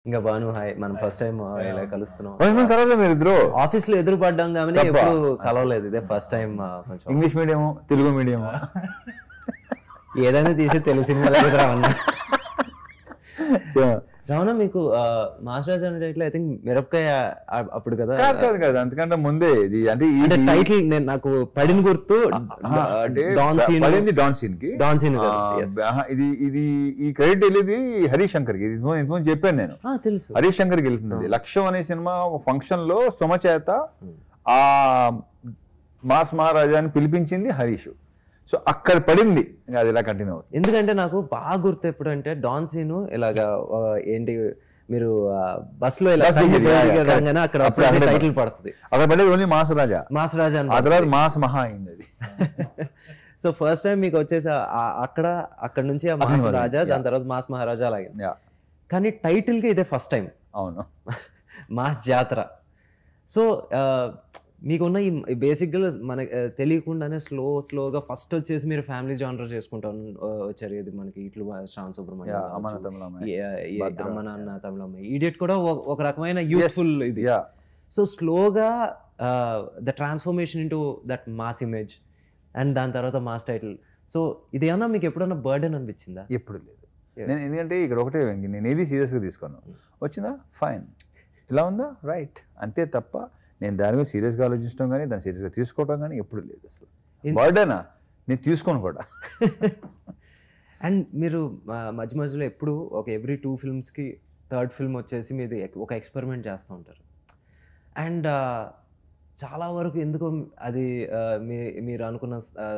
ఇంకా బాను హాయ్, మనం first time ఇలా కలుస్తున్నాం. కలవలేదు మీరు ఇద్దరు? ఆఫీస్ లో ఎదురు పడ్డాం కానీ ఎప్పుడు కలవలేదు, ఇదే ఫస్ట్ టైం. కొంచెం ఇంగ్లీష్ మీడియం తెలుగు మీడియం ఏదైనా తీసి తెలుగు సినిమా దగ్గర రావన్నా. రావణ మీకు మాస్టర్ రాజ్ అనే టైటిల్ ఐ థింక్ మిరపకాయ అప్పుడు కదా? కాదు, అంతకంటే ముందే ఇది. అంటే టైటిల్ నాకు పడిన గుర్తు డాన్ సీన్, డాన్ సీన్. ఇది ఈ క్రెడిట్ వెళ్ళేది హరీష్ శంకర్ కి. ఇంతకుముందు చెప్పాను నేను, తెలుసు హరీష్ శంకర్ కి వెళ్తుంది. లక్ష్యం అనే సినిమా ఫంక్షన్ లో సుమ చేత ఆ మాస్ మహారాజాని పిలిపించింది హరీష్. సో అక్కడ పడింది, అది ఇలా కంటిన్యూ అవుతుంది. ఎందుకంటే నాకు బాగా గుర్తు ఎప్పుడు అంటే డాన్ సీన్ ఇలాగా ఏంటి మీరు బస్ లో ఇలా అక్కడ టైటిల్ పడుతుంది, అక్కడ పడేది ఓన్లీ మాస్ రాజా. మాస్ రాజా ఆ తర్వాత మాస్ మహా అయింది అది. సో ఫస్ట్ టైం మీకు వచ్చేసి అక్కడ నుంచి ఆ మాస్ రాజా, దాని తర్వాత మాస్ మహారాజా అలాగే. కానీ టైటిల్ కి ఇదే ఫస్ట్ టైం. అవును, మాస్ జాతర. సో మీకున్న ఈ బేసిక్గా మనకి తెలియకుండానే స్లోగా ఫస్ట్ వచ్చేసి మీరు ఫ్యామిలీ జానర్ చేసుకుంటా వచ్చారు. ఇది మనకి ఇట్లు శ్రావణ్ సుబ్రహ్మణ్యం, అమ్మ నాన్న తమిళమ్మాయి, ఈడియట్ కూడా ఒక రకమైన యూత్ఫుల్ ఇది. సో స్లోగా the transformation into that mass image and దాని తర్వాత మాస్ టైటిల్. సో ఇది ఏమన్నా మీకు ఎప్పుడన్నా బర్డెన్ అనిపించిందా? ఎప్పుడు లేదు. నేను ఎందుకంటే ఇక్కడ ఒకటే, నేను ఏది సీరియస్గా తీసుకున్నాను. వచ్చిందా ఫైన్, ఇలా ఉందా రైట్, అంతే తప్ప నేను దాని మీద సీరియస్గా ఆలోచించడం కానీ దాన్ని సీరియస్గా తీసుకోవడం కానీ ఎప్పుడు లేదు. అసలు బర్డెనా నేను తీసుకోను కూడా. అండ్ మీరు మధ్య మధ్యలో ఎప్పుడు ఒక ఎవ్రీ 2 ఫిల్మ్స్కి థర్డ్ ఫిల్మ్ వచ్చేసి మీది ఒక ఎక్స్పెరిమెంట్ చేస్తూ ఉంటారు. అండ్ చాలా వరకు ఎందుకో అది మీరు అనుకున్న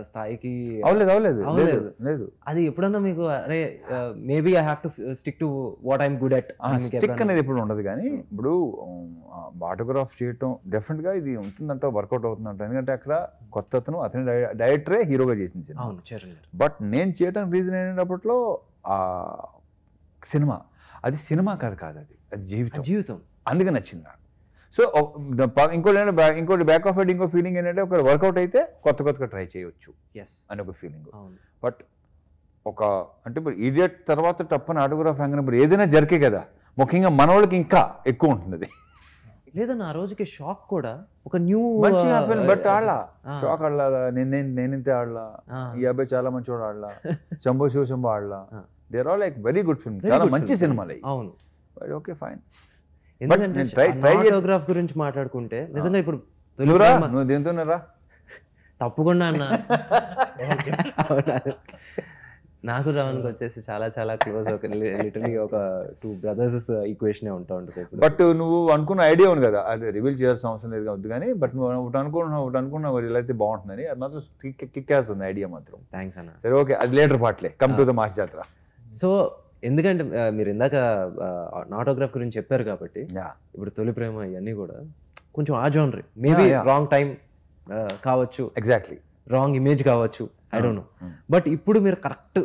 స్థాయికి అవలేదు. అది ఎప్పుడన్నా మీకు అరే maybe I have to stick to what I'm good at stick అనేది ఎప్పుడు ఉండదు. కానీ ఇప్పుడు ఆటోగ్రాఫ్ చేయటం డెఫినెట్గా ఇది ఉంటుందంట, వర్కౌట్ అవుతుందంట. ఎందుకంటే అక్కడ కొత్త అతని డైరెక్టరే హీరోగా చేసింది. బట్ నేను చేయడానికి రీజన్ ఏంటప్పట్లో ఆ సినిమా, అది సినిమా కాదు, అది జీవితం. అందుకే నచ్చింది నాకు. సో ఇంకోటి బ్యాక్ ఆఫ్ హెడ్ ఇంకో ఫీలింగ్ ఏంటంటే ఒక వర్కౌట్ అయితే కొత్తగా ట్రై చేయొచ్చు అని ఒక ఫీలింగ్. బట్ అంటే ఇప్పుడు ఈడియట్ తర్వాత టప్పని ఆటోగ్రాఫ్ రంగం ఏదైనా జరిగే కదా, ముఖ్యంగా మనోళ్ళకి ఇంకా ఎక్కువ ఉంటుంది అది. లేదన్న ఆ రోజుకి షాక్ కూడా ఒక న్యూ బట్ ఆడలా షాక్ ఆడలా, నేనింతే ఆడలా, ఈ అబ్బాయి చాలా మంచి ఆడలా, శంభో శివశంభో ఆడలా. They are all like very good film, చాలా మంచి సినిమాలు. అవును, ఓకే ఫైన్. ఎందుకంటే ఆటోగ్రాఫ్ గురించి మాట్లాడుకుంటే నిజంగా ఇప్పుడు నువ్వు దేంతోనరా తప్పకుండా అన్న. నాకు రావణ్కి వచ్చేసి చాలా క్లోజ్, లిటరలీ ఒక 2 బ్రదర్స్ ఈక్వేషన్ ఉంటా ఉంటుంది. బట్ నువ్వు అనుకున్న ఐడియా ఉంది కదా, అది రివీల్ చేయాల్సిన అవసరం లేదు కావద్దు. కానీ బట్ నువ్వు ఒకటి అనుకున్నావు ఇలా అయితే బాగుంటుందని, అది మాత్రం కిక్ వేస్తుంది ఐడియా మాత్రం. థ్యాంక్స్ అన్న. సరే ఓకే, అది లేటర్ పార్ట్లే, come to the mass Jathara. So ఎందుకంటే మీరు ఇందాక ఆటోగ్రాఫ్ గురించి చెప్పారు కాబట్టి ఇప్పుడు తొలి ప్రేమ ఇవన్నీ కూడా కొంచెం ఆ జోనర్, మేబీ రాంగ్ టైం కావచ్చు, ఎగ్జాక్ట్లీ రాంగ్ ఇమేజ్ కావచ్చు, ఐ డోంట్ నో. బట్ ఇప్పుడు మీరు కరెక్ట్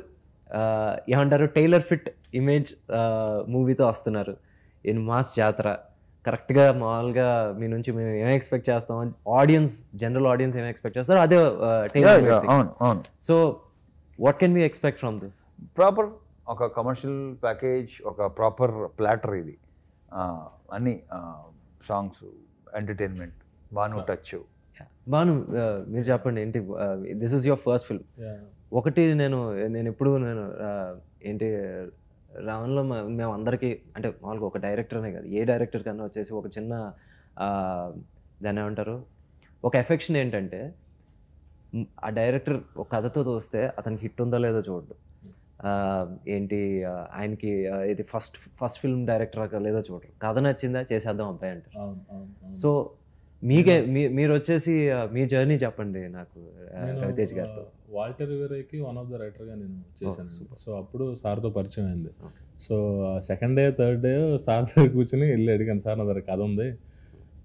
ఏమంటారు టైలర్ ఫిట్ ఇమేజ్ మూవీతో వస్తున్నారు ఇన్ మాస్ జాతర. కరెక్ట్గా మామూలుగా మీ నుంచి మేము ఏం ఎక్స్పెక్ట్ చేస్తాం, జనరల్ ఆడియన్స్ ఏం ఎక్స్పెక్ట్ చేస్తారో అదే trailer. So what can we expect from this? Proper ఒక కమర్షియల్ ప్యాకేజ్, ఒక ప్రాపర్ ప్లాటర్ ఇది. అన్ని songs, entertainment, Banu touch. Banu మీరు చెప్పండి ఏంటి, this is your first film. ఒకటి నేను ఎప్పుడు ఏంటి రావణ్లో మేము అందరికీ అంటే మామూలుగా ఒక డైరెక్టర్ అనే కాదు, ఏ డైరెక్టర్ కన్నా వచ్చేసి ఒక చిన్న దాన్ని ఏమంటారు ఒక ఎఫెక్షన్ ఏంటంటే ఆ డైరెక్టర్ ఒక కథతో చూస్తే అతనికి హిట్ ఉందో లేదో చూడడు, ఏంటి ఆయనకి ఇది ఫస్ట్ ఫిల్మ్ డైరెక్టర్ లేదో చూడరు, కథ నచ్చిందా చేసేద్దాం అబ్బాయి అంటారు. సో మీరు వచ్చేసి మీ జర్నీ చెప్పండి నాకు రవితేజ్ గారితో. వాల్టర్ రివెరాకి వన్ ఆఫ్ ద రైటర్గా నేను చేశాను. సో అప్పుడు సార్తో పరిచయం అయింది. So second day third day sir దగ్గర కూర్చొని వెళ్ళి అడిగాను, సార్ నా దగ్గర కథ ఉంది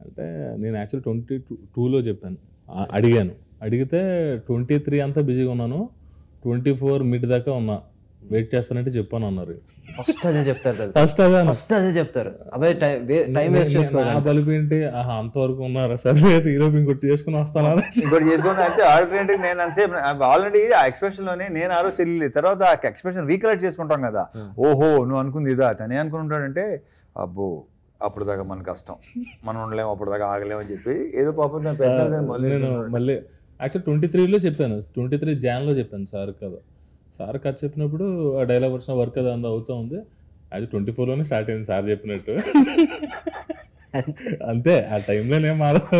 అంటే. నేను యాక్చువల్ 22లో చెప్పాను, అడిగాను. అడిగితే 23 అంతా బిజీగా ఉన్నాను, 24 మిడ్ దాకా ఉన్నా వెయిట్ చేస్తానంటే చెప్పాను అన్నారు. ఫస్ట్ అదే చెప్తారు కదా, ఫస్ట్ అదే చెప్తారు. అబ్బాయి టైం వేస్ట్ చేసుకోవాలి. నా బలిపి ఏంటి, అంతవరకు ఉన్నారా, సరే ఈరోజు ఇంకోటి చేసుకుని వస్తానా, ఇంకోటి చేసుకుని అంటే ఆల్టర్నేటివ్. నేను అంతసేపు ఆల్రెడీ ఆ ఎక్స్ప్రెషన్ లోనే నేను ఆ రోజు తెలియలేదు, తర్వాత ఆ ఎక్స్ప్రెషన్ రీకలెక్ట్ చేసుకుంటాం కదా, ఓహో నువ్వు అనుకుంది ఇదా, తనే అనుకుని ఉంటాడంటే అబ్బో అప్పుడు దాకా మన కష్టం, మనం ఉండలేము, అప్పుడు దాకా ఆగలేము అని చెప్పి ఏదో పాపం నేను మళ్ళీ యాక్చువల్ 23లో చెప్పాను, 23 జాన్లో చెప్పాను సార్ కదా. సార్ కథ చెప్పినప్పుడు ఆ డైలాగ్ వచ్చిన వర్క్ అది అంతా అవుతూ ఉంది. అది 24లోనే స్టార్ట్ అయింది సార్ చెప్పినట్టు. అంతే, ఆ టైంలో నేను మారదు.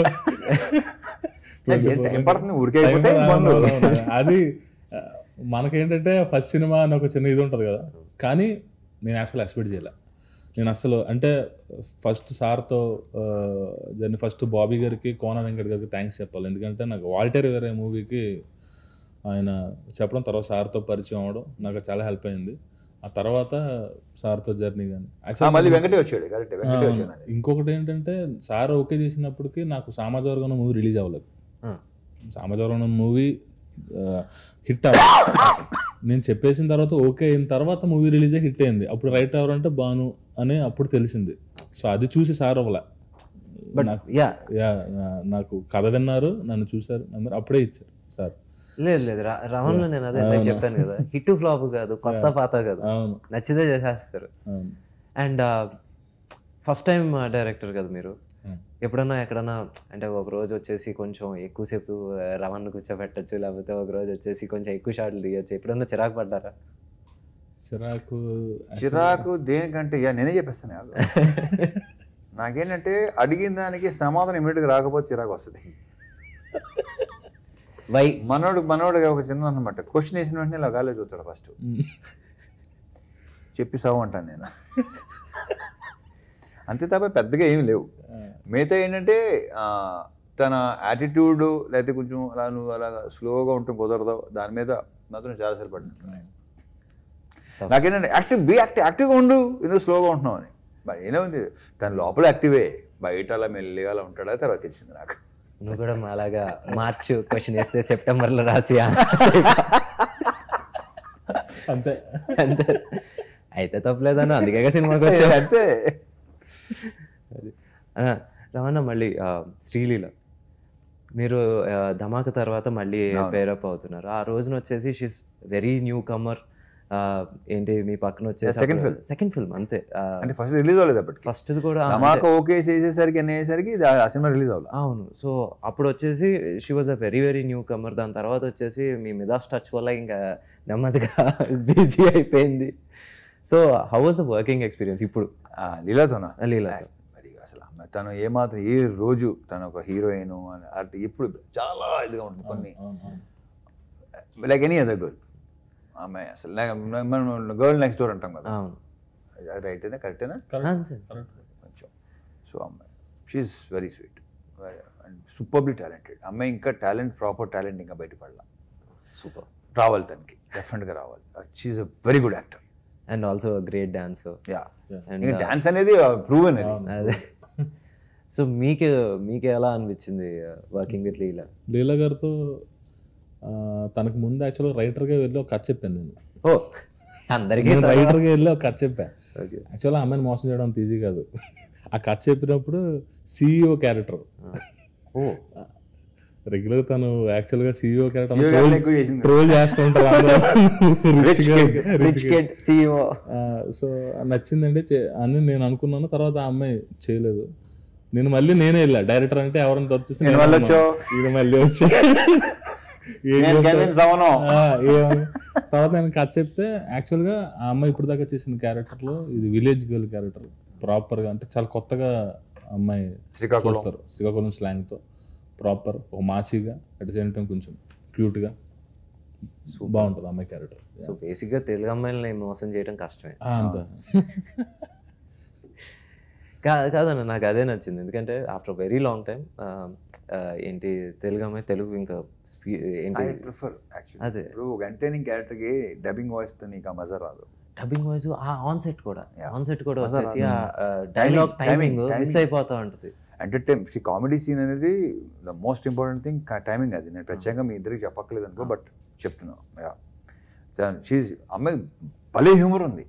అది మనకేంటంటే ఫస్ట్ సినిమా అని ఒక చిన్న ఇది ఉంటుంది కదా, కానీ నేను అసలు ఎక్స్పెక్ట్ చేయలే. నేను అసలు అంటే ఫస్ట్ సార్తో జర్నీ, ఫస్ట్ బాబీ గారికి, కోన వెంకట్ గారికి థ్యాంక్స్ చెప్పాలి. ఎందుకంటే నాకు వాల్టర్ వేరే మూవీకి ఆయన చెప్పడం, తర్వాత సార్తో పరిచయం అవ్వడం నాకు చాలా హెల్ప్ అయింది. ఆ తర్వాత సార్తో జర్నీ కానీ ఇంకొకటి ఏంటంటే సార్ ఓకే చేసినప్పటికీ నాకు సామాజిక మూవీ రిలీజ్ అవ్వలేదు. సామాజిక మూవీ హిట్ అవ్వాలి నేను చెప్పేసిన తర్వాత ఓకే అయిన తర్వాత మూవీ రిలీజ్ హిట్ అయింది. అప్పుడు రైట్ ఎవరంటే బాను అని అప్పుడు తెలిసింది. సో అది చూసి సార్ అవ్వలే, నాకు కథ విన్నారు, నన్ను చూసారు, అప్పుడే ఇచ్చారు సార్. లేదు రమణలో నేను అదే చెప్పాను కదా, హిట్ ఫ్లాప్ కాదు, కొత్త పాత కాదు, నచ్చితే చేసేస్తారు. అండ్ ఫస్ట్ టైం డైరెక్టర్ కదా మీరు, ఎప్పుడన్నా ఎక్కడన్నా అంటే ఒక రోజు వచ్చేసి కొంచెం ఎక్కువసేపు రమణ్ కూర్చోబెట్టచ్చు, లేకపోతే ఒక రోజు వచ్చేసి కొంచెం ఎక్కువ షాట్లు తీయచ్చు, ఎప్పుడన్నా చిరాకు పడ్డారా? చిరాకు దేనికంటే నేనే చెప్పేస్తాను. నాకేంటంటే అడిగిన దానికి సమాధానం ఇమీడియట్గా రాకపోతే చిరాకు వస్తుంది. మనోడు ఒక చిన్న అనమాట, క్వశ్చన్ వేసిన వెంటనే ఇలా గాలి చూస్తాడు ఫస్ట్, చెప్పి సావు అంటాను నేను. అంతే తప్ప పెద్దగా ఏమి లేవు. మిగతా ఏంటంటే తన యాటిట్యూడ్, లేకపోతే కొంచెం అలా నువ్వు అలా స్లోగా ఉంటే కుదరదు, దాని మీద మాత్రం చాలాసార్లు పడినట్టున్నాయి. నాకేంటంటే యాక్టివ్గా ఉండు, ఎందుకు స్లోగా ఉంటున్నావు అని. మరి ఏనే ఉంది, తన లోపల యాక్టివే, బయట అలా మెల్లిగా అలా ఉంటాడా తర్వాత తెలిసింది నాకు. నువ్వు కూడా అలాగా మార్చ్ క్వశ్చన్ వేస్తే సెప్టెంబర్లో రాసియా అంతే అంతే అయితే తప్పలేదన్న, అందుకే సినిమాకి వచ్చాను. అంతే. రమణ మళ్ళీ శ్రీలీల మీరు ధమాక తర్వాత మళ్ళీ పేరప్ అవుతున్నారు. ఆ రోజున వచ్చేసి షీస్ వెరీ న్యూ కమర్. ఏంటి మీ పక్కన వచ్చేసి సెకండ్ ఫిల్మ్ అంతే, అంటే ఫస్ట్ రిలీజ్ అవ్వలేదు అప్పటికి. ఫస్ట్ కూడా ఓకే చేసేసరికి అనేసరికి ఆ సినిమా రిలీజ్ అవ్వాలి. అవును. సో అప్పుడు వచ్చేసి she was a very very newcomer. దాని తర్వాత వచ్చేసి మీ మిదాస్ టచ్ వల్ల ఇంకా నెమ్మదిగా బిజీ అయిపోయింది. So how was the working experience ఇప్పుడు లీలాతోనా? లీలాతో మరి అసలు తను ఏమాత్రం ఏ రోజు తను ఒక హీరోయిన్ అంటే ఇప్పుడు చాలా ఇదిగా ఉంటుంది కొన్ని, లైక్ ఎనీ అదర్ గర్ల్. ఆమె అసలు గర్ల్ నెక్స్ట్ డోర్ అంటాం కదా, అది రైటేనా కరెక్టేనా? కొంచెం. సో అమ్మాయి she is very sweet and superly talented. అమ్మాయి ఇంకా టాలెంట్, ప్రాపర్ టాలెంట్ ఇంకా బయటపడాల. సూపర్ రావాలి, తనకి డెఫినెట్గా రావాలి. She is a very good actor and also great dancer. Dance అనేది ప్రూవెన్. అదే. సో మీకు ఎలా అనిపించింది వర్కింగ్ విత్ లీలా? లీలా గారితో తనకు ముందు యాక్చువల్గా రైటర్గా వెళ్ళి ఒక కథ చెప్పాను నేను. అందరికీ రైటర్గా వెళ్ళి ఒక కథ చెప్పాను. యాక్చువల్గా అమ్మాయిని మోసం చేయడం అంత ఈజీ కాదు. ఆ కథ చెప్పినప్పుడు CEO క్యారెక్టర్, రెగ్యులర్ తను యాక్చువల్గా CEO క్యారెక్టర్ ట్రోల్ చేస్తూ ఉంటారు. సో నచ్చిందండి అని నేను అనుకున్నాను. తర్వాత ఆ అమ్మాయి చేయలేదు. నేనే వెళ్ళా డైరెక్టర్ అంటే ఎవరైనా తప్పిస్తే ఇది మళ్ళీ వచ్చా. తర్వాత నేను కథ చెప్తే యాక్చువల్గా ఆ అమ్మాయి ఇప్పుడు దాకా చేసిన క్యారెక్టర్లో ఇది విలేజ్ గర్ల్ క్యారెక్టర్, ప్రాపర్గా అంటే చాలా కొత్తగా అమ్మాయి చూస్తారు. శ్రీకాకుళం స్లాంగ్తో ప్రాపర్ ఒక మాసీగా, అట్ ద సేమ్ టైం కొంచెం క్యూట్గా బాగుంటుంది అమ్మాయి క్యారెక్టర్. సో బేసిక్గా తెలుగు అమ్మాయిలని మోసం చేయడం కష్టమే. అంతా కాదన్న, నాకు అదే నచ్చింది. ఎందుకంటే ఆఫ్టర్ వెరీ లాంగ్ టైం ఏంటి తెలుగు అమ్మాయి తెలుగు ఇంకా ఏంటి ప్రిఫర్ అదే. ఇప్పుడు ఎంటర్టైనింగ్ క్యారెక్టర్కి డబ్బింగ్ వాయిస్తో నీకు ఆ మజా రాదు. డబ్బింగ్ వాయిస్ ఆన్ సెట్ కూడా వచ్చేసి ఆ డైలాగ్ టైమింగ్ మిస్ అయిపోతూ ఉంటుంది. కామెడీ సీన్ అనేది the most important thing, timing. అది నేను ప్రత్యేకంగా మీ ఇద్దరికి చెప్పక్కలేదు అనుకో, బట్ చెప్తున్నాను. అమ్మాయి భలే హ్యూమర్ ఉంది,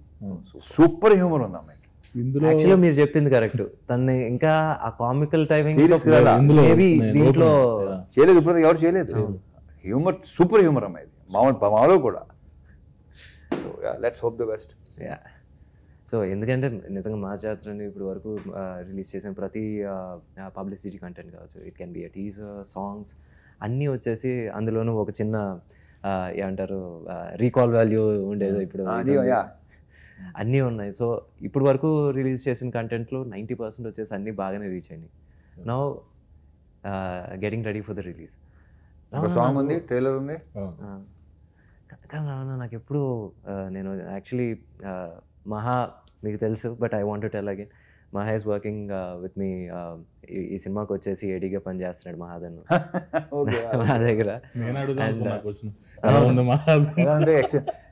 సూపర్ హ్యూమర్ ఉంది అమ్మాయికి. ఇందులో యాక్చువల్గా మీరు చెప్పింది కరెక్ట్. తన్ని ఇంకా ఆ కామికల్ టైమింగ్ ఇందులో దీంట్లో చేయలేదు, ఇప్పుడు ఎవరు చేయలేదు. హ్యూమర్, సూపర్ హ్యూమర్ అమ్మాయి మాలో కూడా. Let's hope the best. So ఎందుకంటే నిజంగా మా జాతరని ఇప్పుడు వరకు రిలీజ్ చేసిన ప్రతి పబ్లిసిటీ కంటెంట్ కావచ్చు, it can be a teaser, songs అన్నీ వచ్చేసి అందులోనూ ఒక చిన్న ఏమంటారు రీకాల్ వాల్యూ ఉండేది. ఇప్పుడు అన్నీ ఉన్నాయి. సో ఇప్పుడు వరకు రిలీజ్ చేసిన కంటెంట్లో 90% వచ్చేసి అన్నీ బాగానే రీచ్ అయినాయి. Now getting ready for the release. Song ఉంది, ట్రైలర్ ఉంది. కానీ నాకు ఎప్పుడు నేను యాక్చువల్లీ మహా మీకు తెలుసు, but I want to tell again, మహా ఇస్ వర్కింగ్ విత్ మీ. ఈ సినిమాకి వచ్చేసి ఏడీగా పని చేస్తున్నాడు మహాదన్ మా దగ్గర.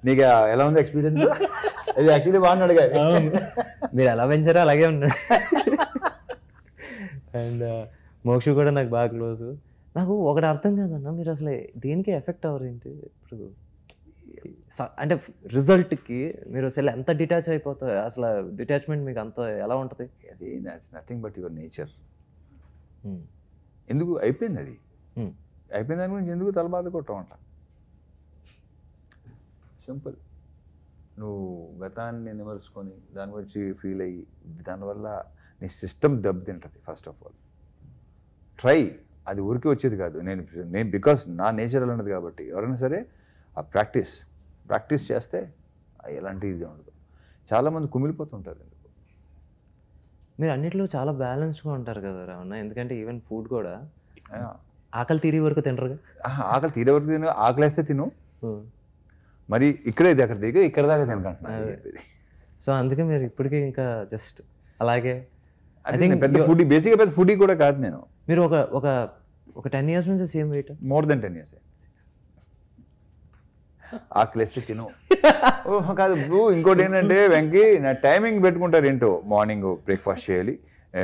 నీకు ఎలా ఉంది ఎక్స్పీరియన్స్? ఇది యాక్చువల్లీ బాగున్నాడు కదా, మీరు ఎలా పెంచారో అలాగే ఉన్నాడు. అండ్ మోక్షు కూడా నాకు బాగా క్లోజు. నాకు ఒకటి అర్థం కాదన్నా, మీరు అసలు దేనికి ఎఫెక్ట్ అవ్వరు ఏంటి? ఇప్పుడు అంటే రిజల్ట్కి మీరు అసలు ఎంత డిటాచ్ అయిపోతారు? అసలు డిటాచ్మెంట్ మీకు అంత ఎలా ఉంటుంది? అది నథింగ్ బట్ యువర్ నేచర్. ఎందుకు అయిపోయింది, అది అయిపోయింది దాని గురించి ఎందుకు తల బాధ కొట్టమంట. సింపుల్. నువ్వు గతాన్ని నిమరుచుకొని దాని గురించి ఫీల్ అయ్యి దానివల్ల నీ సిస్టమ్ దెబ్బతింటుంది. ఫస్ట్ ఆఫ్ ఆల్ ట్రై, అది ఊరికి వచ్చేది కాదు. నేను బికాస్ నా నేచర్ అన్నది కాబట్టి ఎవరైనా సరే ఆ ప్రాక్టీస్ చేస్తే ఎలాంటి ఇది ఉండదు. చాలామంది కుమిలిపోతుంటారు. ఎందుకు మీరు అన్నిట్లో చాలా బ్యాలెన్స్డ్గా ఉంటారు కదా రావణ. ఎందుకంటే ఈవెన్ ఫుడ్ కూడా ఆకలి తీరే వరకు తినరుగా. ఆకలి తీరే వరకు తిను, ఆకలేస్తే తిను, మరి ఇక్కడే ఇది అక్కడ దిగు, ఇక్కడ దాకా తినకంటున్నాను. సో అందుకే మీరు ఇప్పటికీ ఇంకా జస్ట్ అలాగే. పెద్ద ఫుడ్, బేసిక్గా పెద్ద ఫుడ్ కూడా కాదు నేను. మీరు ఒక 10 years నుంచి same wait? More than 10 years. ఆకలిస్తే తిను. ఓహో కాదు బ్రూ, ఇంకోటి ఏంటంటే వెంకీ నా టైమింగ్ పెట్టుకుంటారు ఏంటో. మార్నింగ్ బ్రేక్ఫాస్ట్ చేయాలి,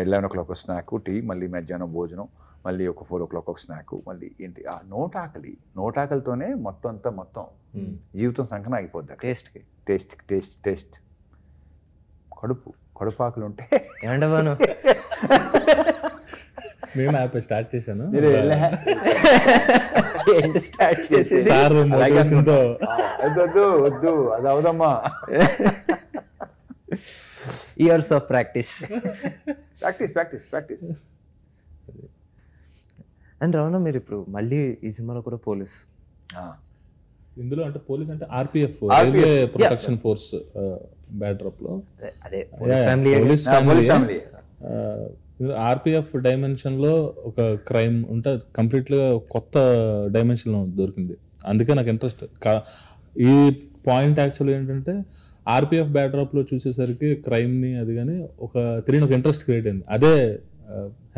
11 o'clock ఒక స్నాక్, టీ, మళ్ళీ మధ్యాహ్నం భోజనం, మళ్ళీ ఒక 4 o'clock ఒక స్నాక్, మళ్ళీ ఏంటి ఆ నోటాకలితోనే మొత్తం జీవితం సంకన ఆగిపోద్ది. టేస్ట్ కడుపు ఆకలి ఉంటే ఏమంటాను. నేను యాప్ స్టార్ట్ చేశాను. వద్దు అది అవదమ్మా. Years of practice. And Ravana, మీరు ఇప్పుడు మళ్ళీ ఈ సినిమాలో కూడా పోలీస్. ఇందులో అంటే పోలీస్ అంటే RPF, railway protection force backdrop లో. అదే పోలీస్ ఫ్యామిలీ. ఆర్పిఎఫ్ డైమెన్షన్ లో ఒక క్రైమ్ ఉంటే కంప్లీట్గా కొత్త డైమెన్షన్ లో దొరికింది. అందుకే నాకు ఇంట్రెస్ట్. ఈ పాయింట్ యాక్చువల్గా ఏంటంటే ఆర్పిఎఫ్ బ్యాక్డ్రాప్ లో చూసేసరికి క్రైమ్ ని అది కానీ తెలియని ఒక ఇంట్రెస్ట్ క్రియేట్ అయింది. అదే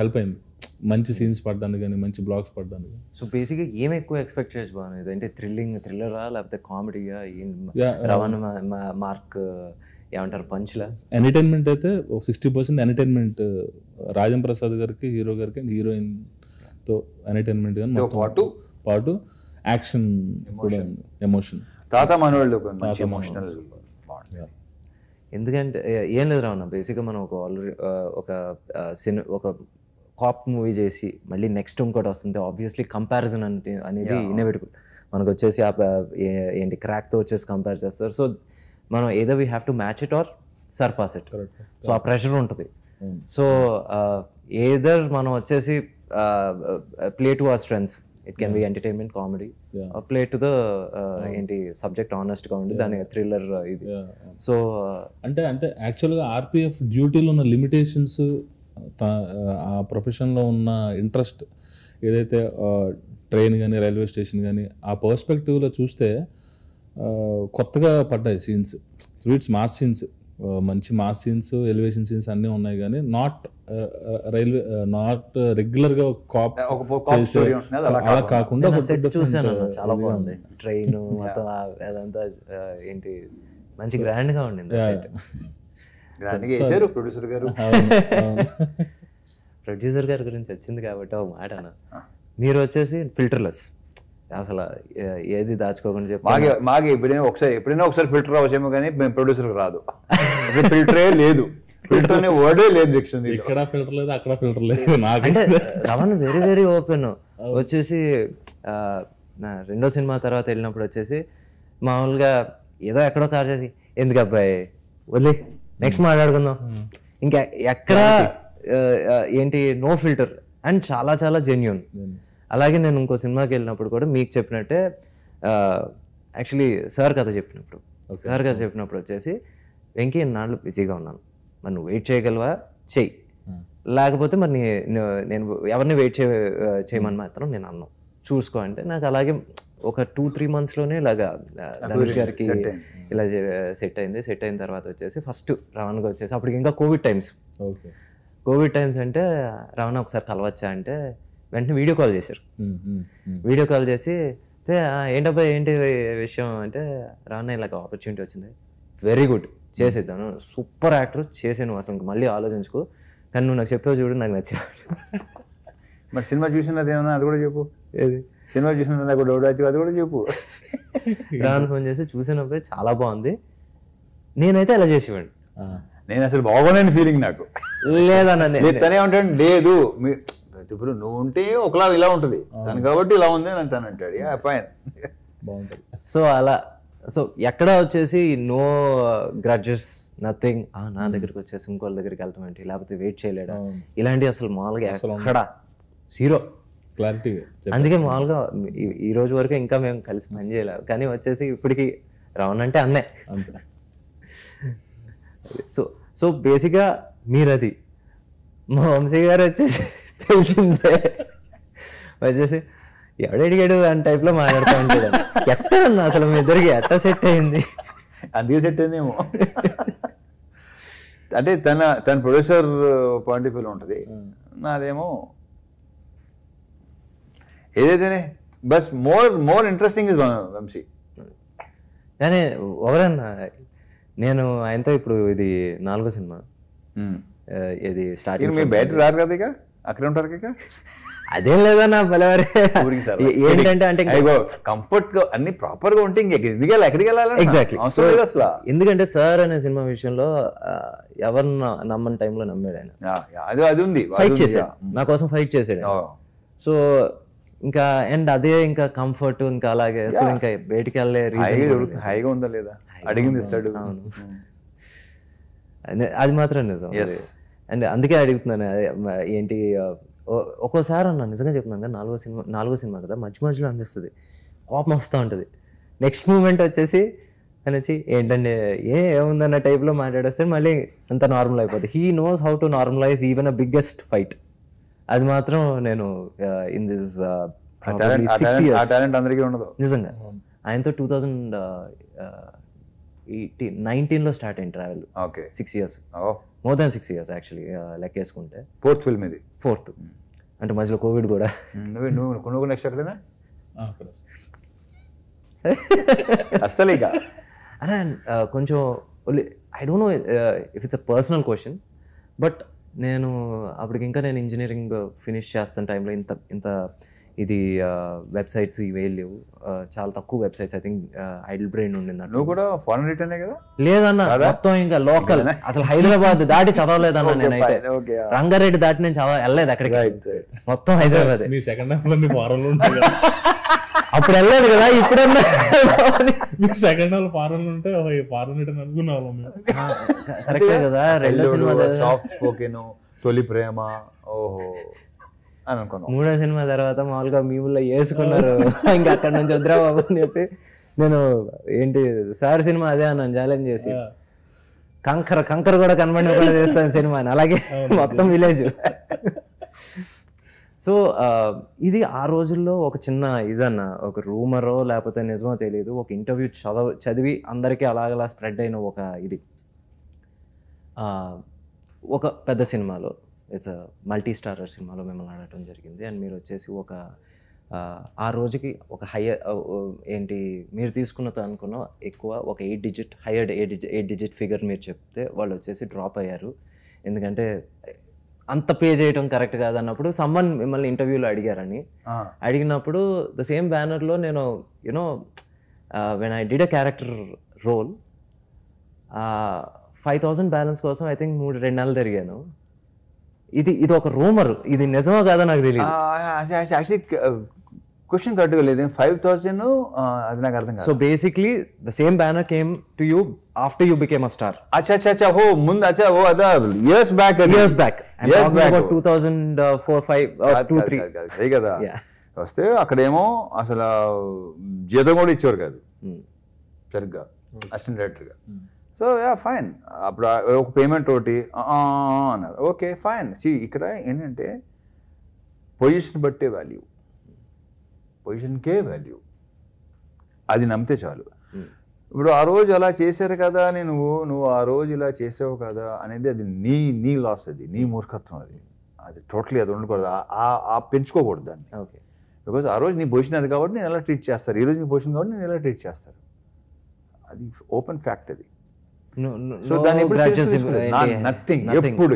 హెల్ప్ అయింది మంచి సీన్స్ పడడానికి కానీ, మంచి బ్లాగ్స్ పడడానికి. సో బేసిక్గా ఏం ఎక్కువ ఎక్స్పెక్ట్ చేయొచ్చు బాగుంది అంటే థ్రిల్లరా లేకపోతే కామెడీగా? రవాణా మార్క్ ఏమంటారు పంచ్లా? ఎంటర్టైన్మెంట్ అయితే 60% ఎంటర్టైన్మెంట్. రాజం ప్రసాద్ గారికి, హీరో గారికి, హీరోయిన్ తో ఎంటర్టైన్మెంట్ కానీ పాటు యాక్షన్ కూడా, ఎమోషన్. తాత మనోళ్ళు ఎమోషనల్. ఎందుకంటే ఏం లేదు రావణ, బేసిక్గా మనం ఒక కాప్ మూవీ చేసి మళ్ళీ నెక్స్ట్ ఇంకోటి వస్తుంది. ఆబ్వియస్లీ కంపారిజన్ అనేది ఇన్నోవేటబుల్. మనకు వచ్చేసి ఏంటి క్రాక్తో వచ్చేసి కంపేర్ చేస్తారు. సో మనం ఏదో we have to match it or surpass it. So ఆ ప్రెషర్ ఉంటుంది. సో ఏదర్ మనం వచ్చేసి play to our strengths. It can be entertainment, comedy, play to the ఏంటి సబ్జెక్ట్ ఆనెస్ట్గా ఉండి దాని థ్రిల్లర్ ఇది. సో అంటే యాక్చువల్గా ఆర్పిఎఫ్ డ్యూటీలో ఉన్న లిమిటేషన్స్, ఆ ప్రొఫెషన్లో ఉన్న ఇంట్రెస్ట్ ఏదైతే ట్రైన్ కానీ, రైల్వే స్టేషన్ కానీ, ఆ పర్స్పెక్టివ్లో చూస్తే కొత్తగా పడ్డాయి సీన్స్. స్వీట్స్ మాస్ సీన్స్, మంచి మాస్ సీన్స్, ఎలివేషన్ సీన్స్ అన్నీ ఉన్నాయి. కానీ నాట్ రెగ్యులర్గా ఒక కాప్ అలా కాకుండా చూసాను, చాలా బాగుంది. ట్రైన్ మొత్తం అదంతా ఏంటి మంచి గ్రాండ్గా ఉండింది. ప్రొడ్యూసర్ గారి గురించి వచ్చింది కాబట్టి ఒక మాట అన్న, మీరు వచ్చేసి ఫిల్టర్లెస్. అసలు ఏది దాచుకోకుండా చెప్పి మాకు ఎప్పుడైనా ఒకసారి ఫిల్టర్ అవచ్చేమో కానీ ప్రొడ్యూసర్కి రాదు, అసలు ఫిల్టరే లేదు, ఫిల్టర్ అనే వర్డే లేదు డిక్షనరీ. ఇక్కడ ఫిల్టర్ లేదు, అక్కడ ఫిల్టర్ లేదు. అంటే రమణ వెరీ వెరీ ఓపెన్. వచ్చేసి నా రెండో సినిమా తర్వాత వెళ్ళినప్పుడు వచ్చేసి మామూలుగా ఏదో ఎక్కడో కార్ చేసి ఎందుకు అబ్బాయి వదిలే నెక్స్ట్ మాట్లాడుకుందాం, ఇంకా ఎక్కడ ఏంటి నో ఫిల్టర్ అండ్ చాలా చాలా జెన్యూన్. అలాగే నేను ఇంకో సినిమాకి వెళ్ళినప్పుడు కూడా మీకు చెప్పినట్టే యాక్చువల్లీ సార్ కథ చెప్పినప్పుడు వచ్చేసి వెంకీ నాళ్ళు బిజీగా ఉన్నాను, మరి నువ్వు వెయిట్ చేయగలవా చెయ్యి, లేకపోతే మరి నేను ఎవరిని వెయిట్ చేయమని మాత్రం నేను అన్నాను, చూసుకో అంటే నాకు అలాగే ఒక 2-3 monthsలోనే ఇలాగా ధనుష్ గారికి ఇలా సెట్ అయింది. సెట్ అయిన తర్వాత వచ్చేసి ఫస్ట్ రవణగా వచ్చేసి అప్పటికి ఇంకా కోవిడ్ టైమ్స్ అంటే రవణ ఒకసారి కలవచ్చా అంటే వెంటనే వీడియో కాల్ చేశారు. వీడియో కాల్ చేసి ఏంటబ్బా ఏంటి విషయం అంటే రవణ ఇలాగ ఆపర్చునిటీ వచ్చింది, వెరీ గుడ్ చేసేద్దాను, సూపర్ యాక్టర్ చేసాను, అసలు మళ్ళీ ఆలోచించుకో, కానీ నువ్వు నాకు చెప్పావు చూడు నాకు నచ్చా. మరి సినిమా చూసినది ఏమన్నా అది కూడా చెప్పు, ఏది సినిమా చూసిన నాకు డౌట్ అయితే అది కూడా చెప్పు. రాను ఫోన్ చేసి చూసినప్పుడు చాలా బాగుంది, నేనైతే ఎలా చేసేవాడిని, నేను అసలు బాగోలేని ఫీలింగ్ నాకు లేదన్న తనే ఉంటాడు, లేదు ఇప్పుడు నువ్వు ఉంటే ఒకలా ఇలా ఉంటుంది తను కాబట్టి ఇలా ఉంది అని తను అంటాడు, ఫైన్ బాగుంటుంది. సో అలా సో ఎక్కడ వచ్చేసి నో గ్రడ్జెస్ నథింగ్, నా దగ్గరికి వచ్చేసి ఇంకోళ్ళ దగ్గరికి వెళ్తాం ఏంటి, లేకపోతే వెయిట్ చేయలేడా, ఇలాంటి అసలు మామూలుగా ఎక్కడ జీరో క్లారిటీ. అందుకే మామూలుగా ఈ రోజు వరకు ఇంకా మేము కలిసి పని చేయలేము, కానీ వచ్చేసి ఇప్పటికి రవణ అంటే అన్నే. సో బేసిక్గా మీరు అది మా వంశీ గారు వచ్చేసి తెలిసిందే వచ్చేసి ఎవడడిగాడు అని టైప్లో మాట్లాడుతూ ఉంటాడు. ఎట్టా అన్న అసలు మీ ఇద్దరికి ఎట్టా సెట్ అయింది, అందుకే సెట్ అయిందేమో. అంటే తన ప్రొడ్యూసర్ పాయింట్ ఆఫ్ వ్యూలో ఉంటుంది, నాదేమో ఏదైతేనే బస్ మోర్ ఇంట్రెస్టింగ్ ఇస్ వంశీ. కానీ ఒకరన్నా నేను ఆయనతో ఇప్పుడు ఇది 4వ సినిమా, ఇది స్టార్టింగ్ మీరు బయట రారు కదా, ఇక అక్కడే ఉంటారు ఇక. అదేం లేదన్నా బలవారే ఏంటంటే అంటే కంఫర్ట్ గా అన్ని ప్రాపర్ గా ఉంటే ఎక్కడికి వెళ్ళాలి ఎగ్జాక్ట్లీ. అసలు ఎందుకంటే సార్ అనే సినిమా విషయంలో ఎవరిని నమ్మని టైంలో నమ్మాడు ఆయన, అది ఉంది, ఫైట్ చేశాడు నా కోసం, ఫైట్ చేశాడు. సో ఇంకా అండ్ అదే ఇంకా కంఫర్ట్ ఇంకా అలాగే. సో ఇంకా బయటికి వెళ్ళే హైగా ఉందా లేదా అడిగింది ఇస్తాడు. అవును అది మాత్రం నిజం. అండ్ అందుకే అడుగుతున్నాను ఏంటి ఒక్కోసారి అన్న నిజంగా చెప్తున్నాను కదా, 4వ సినిమా కదా, మధ్యలో అనిపిస్తుంది కోపం వస్తూ ఉంటుంది, నెక్స్ట్ మూమెంట్ వచ్చేసి అనేసి ఏంటంటే ఏముందన్న టైప్లో మాట్లాడేస్తే మళ్ళీ అంత నార్మల్ అయిపోతుంది. He knows how to normalise even a biggest fight. అది మాత్రం నేను ఇన్ దిస్ 6 years అందరికీ ఉండదు నిజంగా. ఆయనతో 2019లో స్టార్ట్ అయింది travel. 6 years, more than 6 years actually లెక్కేసుకుంటే. 4th ఫిల్మ్ ఇది, 4th అంటే మధ్యలో కోవిడ్ కూడా. నువ్వు నెక్స్ట్ ఎక్కడైనా సరే అస్సలు ఇక అరే కొంచెం I don't know if it's a personal question, but నేను అప్పటికి ఇంకా నేను ఇంజనీరింగ్ ఫినిష్ చేస్తున్న టైంలో ఇంత ఇది వెబ్సైట్స్ ఇవేం లేవు, చాలా తక్కువ websites. I think Idlebrain ఉండింది. నువ్వు కూడా ఫారెన్ రిటర్నే కదా? లేదన్న, మొత్తం ఇంకా లోకల్, అసలు హైదరాబాద్ దాటి చదవలేదన్న నేనైతే. రంగారెడ్డి దాటి నేను వెళ్ళలేదు అక్కడికి, మొత్తం హైదరాబాద్. అప్పుడు వెళ్ళలేదు కదా, ఇప్పుడన్నా సెకండ్ హాల్ ఫారెన్ ఉంటే ఫారెన్ రిటర్న్ అనుకున్నాము. కరెక్టే కదా. రెండో సినిమా తొలి ప్రేమ, ఓహో అని అనుకున్నాను. 3వ సినిమా తర్వాత మామూలుగా మీముల్లో వేసుకున్నారు, ఇంకా అక్కడ నుంచి వద్దురా బాబు అని చెప్పి నేను ఏంటి సార్ సినిమా అదే అన్నాను ఛాలెంజ్ చేసి, కంకర కూడా కనబడిన చేస్తాను సినిమా అని. అలాగే మొత్తం విలేజ్. సో ఇది ఆ రోజుల్లో ఒక చిన్న ఇదన్న, ఒక రూమరో లేకపోతే నిజమో తెలియదు, ఒక ఇంటర్వ్యూ చదివి అందరికీ అలాగలా స్ప్రెడ్ అయిన ఒక ఇది. ఒక పెద్ద సినిమాలో, ఇట్స్ మల్టీ స్టారర్ సినిమాలో మిమ్మల్ని ఆడటం జరిగింది. అండ్ మీరు వచ్చేసి ఒక ఆ రోజుకి ఒక ఏంటి మీరు తీసుకున్నది అనుకున్న ఎక్కువ ఒక 8 digit హైయర్డ్ 8 digit ఫిగర్ మీరు చెప్తే వాళ్ళు వచ్చేసి డ్రాప్ అయ్యారు. ఎందుకంటే అంత పే చేయడం కరెక్ట్ కాదు అన్నప్పుడు సమ్మన్ మిమ్మల్ని ఇంటర్వ్యూలో అడిగారని, అడిగినప్పుడు ద సేమ్ బ్యానర్లో నేను you know when I did a character role 5,000 balance కోసం ఐ థింక్ 2 నెలలు తిరిగాను. ఇది ఒక రూమర్, ఇది నిజమో కాదో నాకు తెలియదు. యాక్చువల్లీ క్వశ్చన్ కరెక్ట్గా లేదు. 5,000 అది నాకు అర్థం కాదు. So basically the same banner came to you after you became a star. అచ్చా హో ముందు అచ్చా ఓ అదా ఇయర్స్ బ్యాక్ 2004-5 2-3 అదే కదా. వస్తే అక్కడేమో అసలు జీతం కూడా ఇచ్చేవారు కాదు సరిగ్గా అసిస్టెంట్ డైరెక్టర్గా. సో యా ఫైన్, అప్పుడు ఒక పేమెంట్ ఒకటి అన్నారు. Okay fine. ఇక్కడ ఏంటంటే పొజిషన్ బట్టే వాల్యూ, పొజిషన్కే వాల్యూ, అది నమ్మితే చాలు. ఇప్పుడు ఆ రోజు అలా చేశారు కదా అని నువ్వు ఆ రోజు ఇలా చేసావు కదా అనేది అది నీ లాస్, అది నీ మూర్ఖత్వం, అది టోటలీ అది ఉండకూడదు, పెంచుకోకూడదు దాన్ని. ఓకే, బికాజ్ ఆ రోజు నీ పొజిషన్ అది కాబట్టి నేను ఎలా ట్రీట్ చేస్తారు, ఈ రోజు నీ పొజిషన్ కాబట్టి నేను ఎలా ట్రీట్ చేస్తారు, అది ఓపెన్ ఫ్యాక్ట్ అది. సో దాన్ని నథింగ్, ఎప్పుడు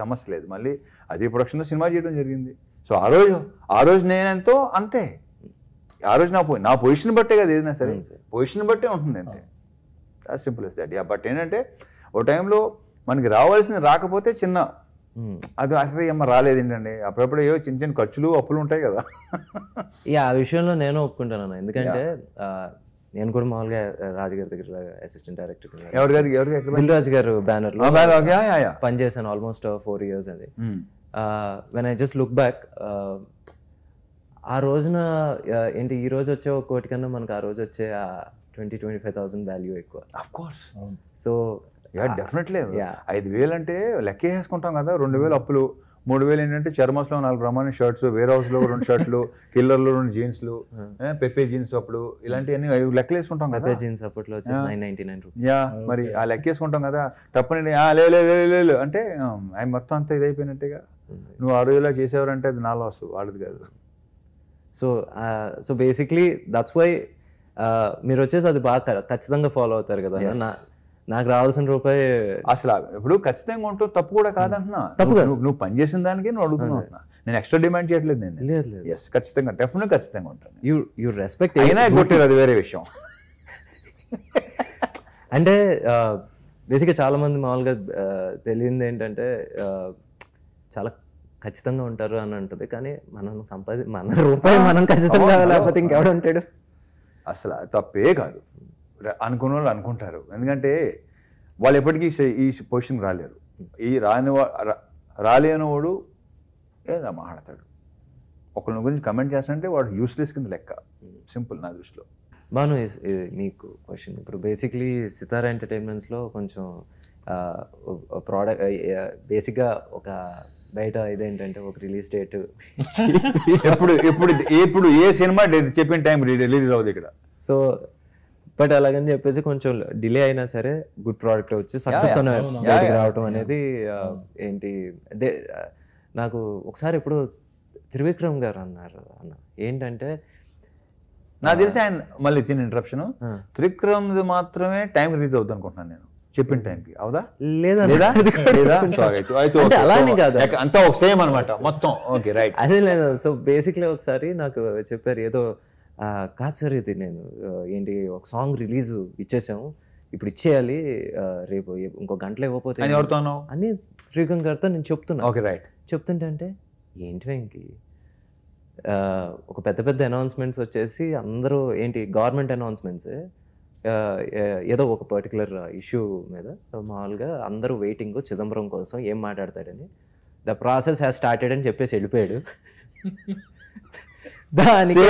సమస్య లేదు. మళ్ళీ అదే ప్రొడక్షన్లో సినిమా చేయడం జరిగింది. సో ఆ రోజు నేనెంతో అంతే, ఆ రోజు నా పొజిషన్ బట్టే కదా ఏదైనా సరే, పొజిషన్ బట్టే ఉంటుంది అంతే. As simple as that. But ఏంటంటే ఓ టైంలో మనకి రావాల్సింది రాకపోతే చిన్న అది అసలు ఏమో రాలేదు ఏంటండి, అప్పుడప్పుడు ఏవో చిన్న చిన్న ఖర్చులు అప్పులు ఉంటాయి కదా. ఆ విషయంలో నేను ఒప్పుకుంటాను, ఎందుకంటే నేను కూడా మామూలుగా రాజుగారి దగ్గర అసిస్టెంట్ డైరెక్టర్ దిల్రాజు గారు బ్యానర్ లో పనిచేశాను ఆల్మోస్ట్ 4 years అది. When I just look back, ఆ రోజున ఏంటి ఈ రోజు వచ్చే 1 కోటి కన్నా మనకు ఆ రోజు వచ్చే 20,000-25,000 వాల్యూ ఎక్కువ. సో డెఫినెట్లీ 5,000 అంటే లెక్క వేసుకుంటాం కదా, 2,000 అప్పులు, 3,000 ఏంటంటే చర్మస్లో 4 బ్రహ్మాండ షర్ట్స్, వేర్ హౌస్లో 2 షర్ట్లు, కిల్లర్లో 2 జీన్స్లు, పెప్పే జీన్స్ అప్పుడు ఇలాంటివన్నీ లెక్కలు వేసుకుంటాం కదా. జీన్స్ అప్పట్లో వచ్చేసి 999 రూపీస్. మరి ఆ లెక్క వేసుకుంటాం కదా, తప్పని లేదు అంటే అవి మొత్తం అంతా ఇదైపోయినట్టుగా. నువ్వు ఆ రోజులా చేసేవారంటే అది నా లాస్, వాడిది కాదు. సో బేసిక్లీ దట్స్ వై మీరు వచ్చేసి అది బాగా ఖచ్చితంగా ఫాలో అవుతారు కదా. నాకు రావాల్సిన రూపాయి అసలు ఇప్పుడు ఖచ్చితంగా ఉంటూ తప్పు కూడా కాదంటున్నా, నువ్వు పనిచేసిన దానికి నువ్వు అడుగుతున్నా, నేను ఎక్స్ట్రా డిమాండ్ చేయట్లేదు. నేను లేదు ఎస్ ఖచ్చితంగా డెఫినెట్గా ఖచ్చితంగా ఉంటాను. యూ రెస్పెక్ట్ అయినా కొట్టారు, అది వేరే విషయం. అంటే బేసిక్గా చాలా మంది మామూలుగా తెలియంది ఏంటంటే చాలా ఖచ్చితంగా ఉంటారు అని అంటుంది, కానీ మన రూపాయి మనం ఖచ్చితంగా లేకపోతే ఇంకెవడు ఉంటాడు. అసలు తప్పే కాదు, అనుకున్న వాళ్ళు అనుకుంటారు, ఎందుకంటే వాళ్ళు ఎప్పటికీ ఈ పొజిషన్కి రాలేరు. ఈ రాలేనివాడు ఏలా మాట్లాడతాడు, ఒకళ్ళ గురించి కమెంట్ చేస్తానంటే వాడు యూస్లెస్ కింద లెక్క, సింపుల్ నా దృష్టిలో. బాను, మీకు క్వశ్చన్, ఇప్పుడు బేసిక్లీ సితారా ఎంటర్టైన్మెంట్స్లో కొంచెం ప్రోడక్ట్ బేసిక్గా ఒక బయట ఇదేంటంటే ఒక రిలీజ్ డేట్ ఇప్పుడు ఏ సినిమా చెప్పిన టైం రిలీజ్ అవుతుంది ఇక్కడ. సో బట్ అలాగని చెప్పేసి కొంచెం డిలే అయినా సరే గుడ్ ప్రోడక్ట్ వచ్చి సక్సెస్తోనే బయటికి రావటం అనేది ఏంటి. నాకు ఒకసారి ఇప్పుడు త్రివిక్రమ్ గారు అన్నారు ఏంటంటే, నాకు తెలిసి ఆయన మళ్ళీ చిన్న ఇంటరప్షన్, త్రివిక్రమ్ మాత్రమే టైం రిలీజ్ అవుతుంది అనుకుంటున్నాను నేను చెప్పిన టైంకి. అవుదా లేదా అలానే కాదు, అంతా ఒక సేమ్ అనమాట మొత్తం. ఓకే రైట్, అదే లేదు. సో బేసిక్లీ ఒకసారి నాకు చెప్పారు, ఏదో కాదు సార్ ఇది నేను ఏంటి ఒక సాంగ్ రిలీజ్ ఇచ్చేసాము, ఇప్పుడు ఇచ్చేయాలి, రేపు ఇంకో గంటలో ఇవ్వకపోతే అని త్రివిక్రమ్ గారితో నేను చెప్తున్నా. ఓకే రైట్, చెప్తుంటే అంటే ఏంటి వెంకి ఒక పెద్ద అనౌన్స్మెంట్స్ వచ్చేసి అందరూ ఏంటి గవర్నమెంట్ అనౌన్స్మెంట్స్, ఏదో ఒక పర్టికులర్ ఇష్యూ మీద మామూలుగా అందరూ వెయిటింగ్ చిదంబరం కోసం ఏం మాట్లాడతాడని, ద ప్రాసెస్ హ్యాస్ స్టార్టెడ్ అని చెప్పేసి వెళ్ళిపోయాడు. దానికి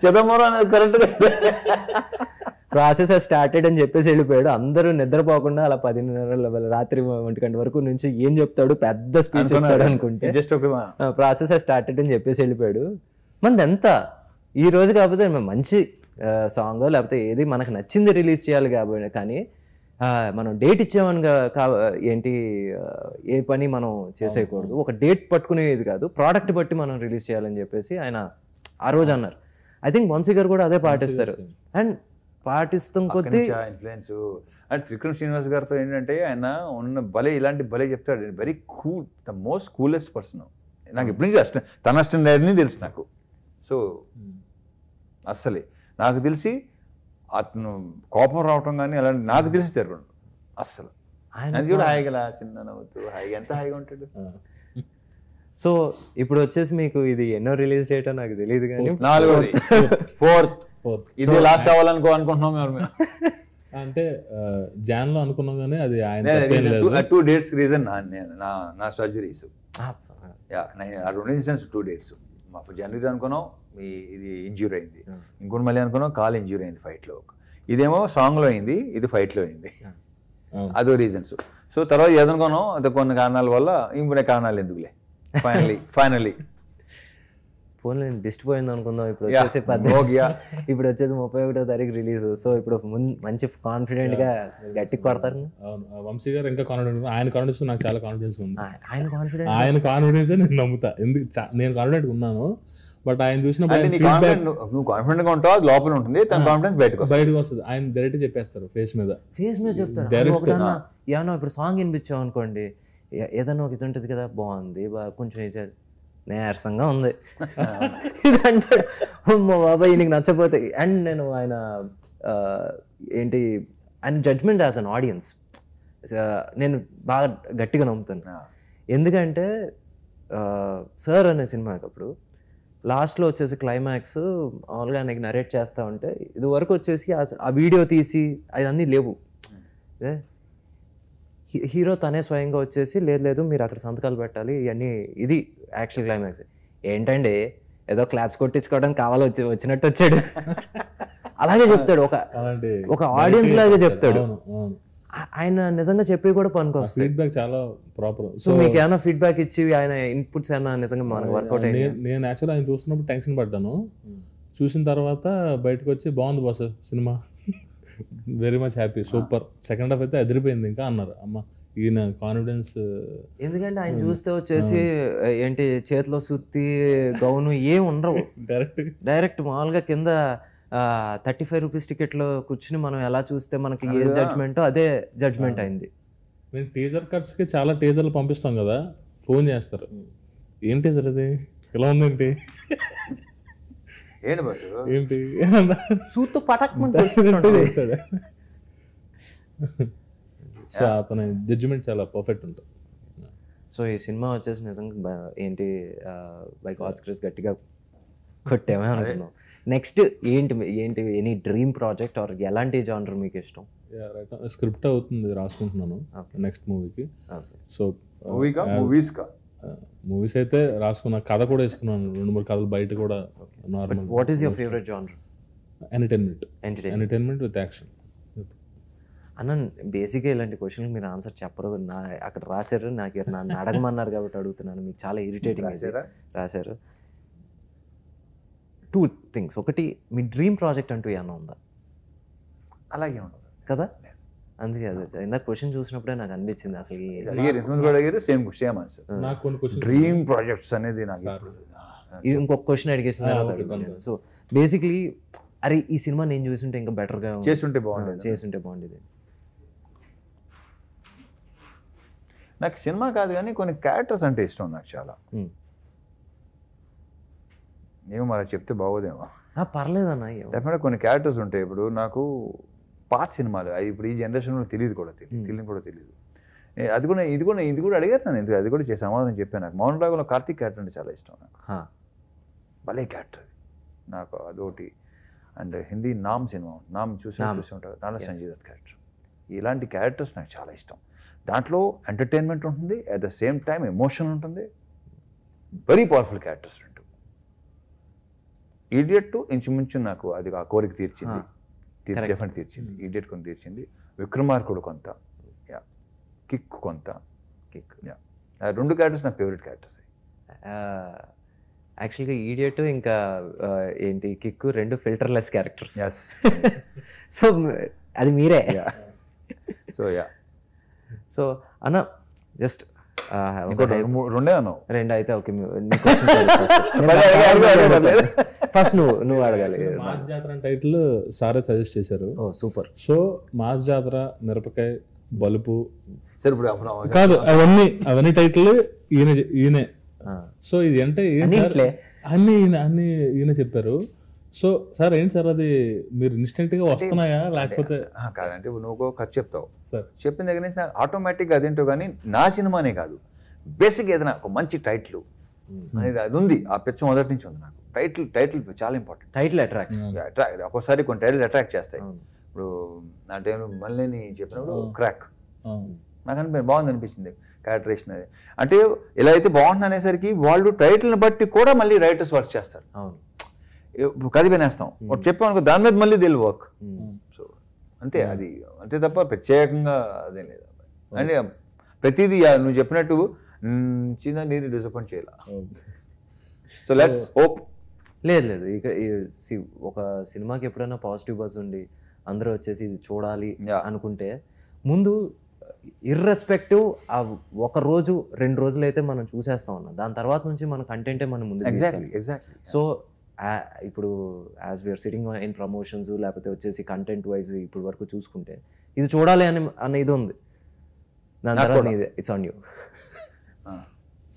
చిదంబరం ప్రాసెస్ స్టార్టెడ్ అని చెప్పేసి వెళ్ళిపోయాడు. అందరూ నిద్రపోకుండా అలా 10:30 రాత్రి 1 గంట వరకు నుంచి ఏం చెప్తాడు, పెద్ద స్పీచ్ ఇస్తాడు అనుకుంటే ప్రాసెస్ స్టార్టెడ్ అని చెప్పేసి వెళ్ళిపోయాడు. మనది ఎంత ఈ రోజు కాకపోతే మంచి సాంగ్ లేకపోతే ఏది మనకు నచ్చింది రిలీజ్ చేయాలి కాబట్టి, కానీ మనం డేట్ ఇచ్చామని ఏంటి ఏ పని మనం చేసేయకూడదు, ఒక డేట్ పట్టుకునేది కాదు, ప్రోడక్ట్ బట్టి మనం రిలీజ్ చేయాలని చెప్పేసి ఆయన ఆ రోజు అన్నారు. ఐ థింక్ వంశీ గారు కూడా అదే పాటిస్తారు. అండ్ పాటిస్తాం కొద్దీ ఇన్ఫ్లుయెన్స్. అండ్ విక్రమ్ శ్రీనివాస్ గారితో ఏంటంటే ఆయన ఉన్న ఇలాంటి భలే చెప్తాడు. Very cool, the most coolest person. నాకు ఎప్పటి నుంచి తన అసిస్టెంట్ తెలుసు నాకు. సో అస్సలే నాకు తెలిసి అతను కోపం రావటం కానీ అలాంటి నాకు తెలిసి జరగదు అస్సలు. అది కూడా హాయిగా చిన్న నవ్వుతూ హాయిగా ఎంత హాయిగా ఉంటాడు. సో ఇప్పుడు వచ్చేసి మీకు ఇది ఎన్నో రిలీజ్ డేటో నాకు తెలియదు కానీ 4th 4th ఇది లాస్ట్ అనుకుంటున్నాం మేము. అంటే జాన్లో అనుకున్నాం కానీ అది ఆయన 2 dates రీజన్ నా సర్జరీస్. ఆ 2 ఇన్సిడెంట్స్ 2 dates. మాకు జనవరి అనుకున్నాం ఇది ఇంజ్యూర్ అయింది, ఇంకోటి మళ్ళీ అనుకున్నాం కాల్ ఇంజ్యూర్ అయింది ఫైట్లో. ఇదేమో సాంగ్లో అయింది, ఇది ఫైట్లో అయింది. అదో రీజన్స్. సో తర్వాత ఏదనుకున్నాం అది కొన్ని కారణాల వల్ల ఇంకొన్ని కారణాలు ఎందుకులే ఫైనలీ ఫోన్ డిస్టర్బ్ అయింది అనుకుందాం. ఇప్పుడు వచ్చేసి ఇప్పుడు వచ్చేసి 31వ తారీఖు రిలీజ్. సో ఇప్పుడు మంచి కాన్ఫిడెంట్ గా గట్టికి కొడతారు. వంశీ గారు ఇంకా కాన్ఫిడెంట్, ఆయన కాన్ఫిడెన్స్ నాకు చాలా కాన్ఫిడెన్స్ ఉంది. ఆయన కాన్ఫిడెన్స్ నేను నమ్ముతా. ఎందుకు నేను కాన్ఫిడెంట్ ఉన్నాను, బట్ ఆయన చూసినప్పుడు నువ్వు కాన్ఫిడెంట్ గా ఉంటావు, లోపల ఉంటుంది, తన కాన్ఫిడెన్స్ బయటకు వస్తుంది. ఆయన డైరెక్ట్ చెప్పేస్తారు, ఫేస్ మీద చెప్తారు. ఏమన్నా ఇప్పుడు సాంగ్ వినిపించావు అనుకోండి, ఏదన్నా ఒక ఇది ఉంటుంది కదా, బాగుంది కొంచెం నీరసంగా ఉంది ఇదంటే బాబాయ్ నీకు నచ్చపోతే. అండ్ నేను ఆయన ఏంటి ఆయన జడ్జ్మెంట్ యాజ్ అన్ ఆడియన్స్ నేను బాగా గట్టిగా నమ్ముతాను. ఎందుకంటే సార్ అనే సినిమాకి అప్పుడు లాస్ట్లో వచ్చేసి క్లైమాక్స్ మామూలుగా ఆయనకి నరేట్ చేస్తూ ఉంటే ఇది వరకు వచ్చేసి ఆ వీడియో తీసి అవన్నీ లేవు. హీరో తనే స్వయంగా వచ్చేసి లేదు మీరు అక్కడ సంతకాలు పెట్టాలి ఇవన్నీ, ఇది యాక్చువల్ క్లైమాక్స్. ఏంటండి ఏదో క్లాప్స్ కొట్టించుకోవడానికి వచ్చినట్టు వచ్చాడు, అలాగే చెప్తాడు, ఒక ఆడియన్స్ లాగా చెప్తాడు. ఆయన నిజంగా చెప్పి కూడా పనికొస్తుంది. ఫీడ్బ్యాక్ చాలా ప్రాపర్. సో మీకు ఏమైనా ఫీడ్బ్యాక్ ఇచ్చి ఆయన ఇన్పుట్స్ ఏమైనా నిజంగా మనకు వర్కౌట్ అయ్యి? నేను యాక్చువల్ ఆయన చూస్తున్నప్పుడు టెన్షన్ పడ్డాను. చూసిన తర్వాత బయటకు వచ్చి బాగుంది boss cinema, very much happy, super, second half అయితే అదిరిపోయింది ఇంకా అన్నారు. అమ్మ ఈయన కాన్ఫిడెన్స్. ఎందుకంటే ఆయన చూస్తే వచ్చేసి ఏంటి చేతిలో సుత్తి గౌను ఏం ఉండవు, డైరెక్ట్ మామూలుగా కింద 35 రూపీస్ టికెట్లో కూర్చుని మనం ఎలా చూస్తే మనకి ఏ జడ్జ్మెంటో అదే జడ్జ్మెంట్ అయింది. మేము టీజర్ కట్స్కి చాలా టీజర్లు పంపిస్తాం కదా, ఫోన్ చేస్తారు, ఏం టీజర్ అది ఇలా ఉందేంటి ఏంటి సూతో పటాక్మంట. సో అతని జడ్జిమెంట్ చాలా పర్ఫెక్ట్ ఉంటుంది. సో ఈ సినిమా వచ్చేసి నిజంగా ఏంటి బై గాడ్స్ గ్రేస్ గట్టిగా కొట్టేమే అనుకున్నాం. నెక్స్ట్ ఏంటి ఎనీ డ్రీమ్ ప్రాజెక్ట్ ఆర్ ఎలాంటి జానర్ మీకు ఇష్టం? స్క్రిప్ట్ అవుతుంది, రాసుకుంటున్నాను నెక్స్ట్ మూవీకి. సో మూవీస్ అయితే రాసుకున్నా, కథ కూడా ఇస్తున్నాను, 2-3 కథలు బయట కూడా. Normal. What is your favourite genre? Entertainment with action. అన్న బేసిక్గా ఇలాంటి క్వశ్చన్లు మీరు ఆన్సర్ చెప్పరు, అక్కడ రాశారు, నన్ను అడగమన్నారు కాబట్టి అడుగుతున్నాను. మీకు చాలా ఇరిటేటింగ్ రాశారు. 2 things. ఒకటి, మీ డ్రీమ్ ప్రాజెక్ట్ అంటూ ఏమన్నా ఉందా? అలాగే ఉండదు కదా, అందుకే అదే ఇందాక క్వశ్చన్ చూసినప్పుడే నాకు అనిపించింది అసలు డ్రీమ్ ప్రాజెక్ట్స్ అనేది. ఇది ఇంకొక క్వశ్చన్ అడిగేసిన తర్వాత అడుగుతాను. సో బేసిక్లీ అరే ఈ సినిమా నేను చూసుంటే ఇంకా బెటర్గా చేస్తుంటే బాగుండేది. నాకు సినిమా కాదు కానీ కొన్ని క్యారెక్టర్స్ అంటే ఇష్టం నాకు చాలా. ఏమో మరి చెప్తే బాగోదేమో. పర్లేదన్న, డెఫినెట్గా కొన్ని క్యారెక్టర్స్ ఉంటాయి. ఇప్పుడు నాకు పాత సినిమాలు అది ఇప్పుడు ఈ జనరేషన్లో తెలియదు. ఇది కూడా అడిగారు నన్ను, ఎందుకు అది కూడా చేసి సమాధానం చెప్పాను. నాకు మౌన రాగంలో కార్తీక్ క్యారెక్టర్ అంటే చాలా ఇష్టం నాకు. భలే క్యారెక్టర్ అది నాకు, అదొకటి. అండ్ హిందీ నామ్ సినిమా, నామ్ చూసి ఉంటారు, దాంట్లో సంజయ్ దత్ క్యారెక్టర్. ఇలాంటి క్యారెక్టర్స్ నాకు చాలా ఇష్టం. దాంట్లో ఎంటర్టైన్మెంట్ ఉంటుంది, at the same time emotion ఉంటుంది. వెరీ పవర్ఫుల్ క్యారెక్టర్స్ రెండు. ఈడియట్ ఇంచుమించు నాకు అది ఆ కోరిక తీర్చింది, డెఫినెట్ తీర్చింది. ఈడియట్ కొంత తీర్చింది, విక్రమార్కుడు కొంత, కిక్ కొంత. ఆ 2 క్యారెక్టర్స్ నా ఫేవరెట్ క్యారెక్టర్స్. యాక్చువల్గా ఈడియట్ ఇంకా ఏంటి కిక్ 2 ఫిల్టర్లెస్ క్యారెక్టర్స్. సో అది మీరే. సో అన్న జస్ట్ 2 అన్నావు. 2 అయితే ఓకే. ఫస్ట్ నువ్వు అడగాలి. మాస్ జాతర టైటిల్ సారే సజెస్ట్ చేశారు. ఓ సూపర్. సో మాస్ జాతర, మిరపకాయ, బలుపు సరే ఇప్పుడు కాదు, అవన్నీ టైటిల్ ఈయనే. సో ఇది అంటే ఏంటి సార్, అన్ని ఈయన చెప్పారు. సో సార్ ఏంటి సార్ అది మీరు ఇన్స్టెంట్ గా వస్తున్నాయా లేకపోతే? కాదంటే నువ్వు ఖర్చు చెప్తావు, సార్ చెప్పిన దగ్గర నుంచి ఆటోమేటిక్గా అదేంటో, కానీ నా సినిమానే కాదు, బేసిక్ ఏదైనా ఒక మంచి టైటిల్ అనేది అది ఉంది. ఆ పిచ్చ మొదటి నుంచి ఉంది నాకు. టైటిల్ చాలా ఇంపార్టెంట్. Title attracts. ఒక్కోసారి కొన్ని టైటిల్ అట్రాక్ట్ చేస్తాయి. ఇప్పుడు నా టైంలో మళ్ళీ చెప్పినప్పుడు క్రాక్ నాకు బాగుంది అనిపించింది క్యారెక్టరేషన్. అది అంటే ఇలా అయితే బాగుంటుంది అనేసరికి వాళ్ళు టైటిల్ని బట్టి కూడా మళ్ళీ రైటర్స్ వర్క్ చేస్తారు. కథ వినేస్తాం చెప్పామనుకో, దాని మీద మళ్ళీ దిల్ వర్క్. సో అంతే, అది అంతే తప్ప ప్రత్యేకంగా అదేం లేదు. అంటే ప్రతిదీ నువ్వు చెప్పినట్టు చిన్న నీరు డిసప్పాయింట్ చేయాల. So let's hope. లేదు ఇక్కడ ఒక సినిమాకి ఎప్పుడైనా పాజిటివ్ బజ్ ఉండి అందరూ వచ్చేసి ఇది చూడాలి అనుకుంటే ముందు ఇర్రెస్పెక్టివ్ ఆ ఒక రోజు 2 రోజులు అయితే మనం చూసేస్తాం అన్న, దాని తర్వాత నుంచి మన కంటెంటే మనం ముందు. సో ఇప్పుడు as we're sitting in promotions లేకపోతే వచ్చేసి కంటెంట్ వైజ్ ఇప్పుడు వరకు చూసుకుంటే ఇది చూడాలి అనే ఇది ఉంది. దాని తర్వాత ఇట్స్ ఆన్ యూ.